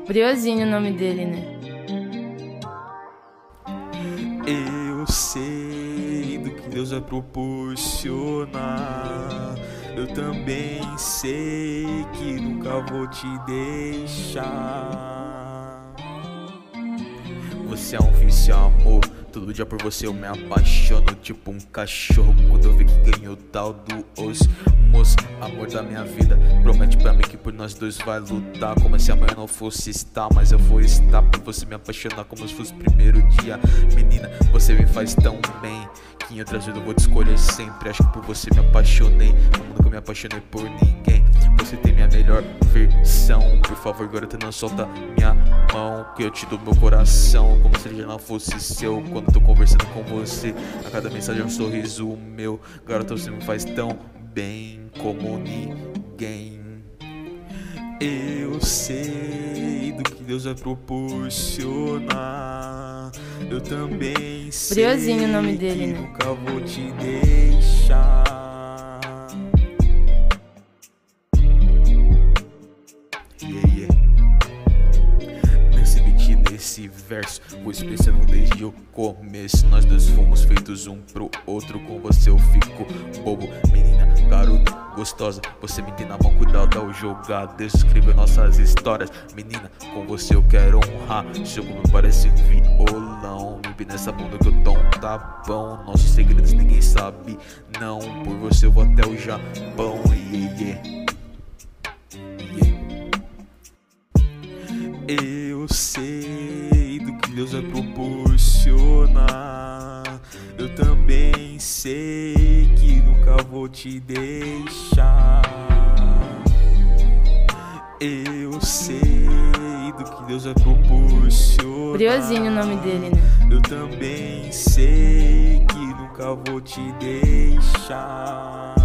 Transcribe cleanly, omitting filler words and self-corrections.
Briozinho o nome dele, né? Eu sei do que Deus vai proporcionar. Eu também sei que nunca vou te deixar. Você é um vício, amor. Todo dia por você eu me apaixono, tipo um cachorro quando eu vi que ganhou o tal do osso. Moço, amor da minha vida, promete pra mim que por nós dois vai lutar. Como se amanhã não fosse estar, mas eu vou estar por você, me apaixonar como se fosse o primeiro dia. Menina, você me faz tão bem que em outras vezes eu vou te escolher sempre. Acho que por você me apaixonei, como nunca me apaixonei por ninguém. Você tem minha melhor versão, por favor garota não solta minha mão, que eu te dou meu coração como se ele já não fosse seu. Quando tô conversando com você, a cada mensagem é um sorriso meu. Garota, você me faz tão bem como ninguém. Eu sei do que Deus vai proporcionar. Eu também sei Briozinho o nome dele, que né? nunca vou te deixar. Nesse beat, nesse verso, vou expressando desde o começo. Nós dois fomos feitos um pro outro. Com você eu fico bobo, menina, garota gostosa. Você me tem na mão, cuidado ao jogar. Deus escreveu nossas histórias. Menina, com você eu quero honrar. Jogo me parece um violão. Me nessa bunda que eu dou um tapão. Nossos segredos ninguém sabe, não. Por você eu vou até o Japão. Eu sei do que Deus vai proporcionar. Eu também sei que nunca vou te deixar. Eu sei do que Deus vai proporcionar. Briozinho o nome dele, né? Eu também sei que nunca vou te deixar.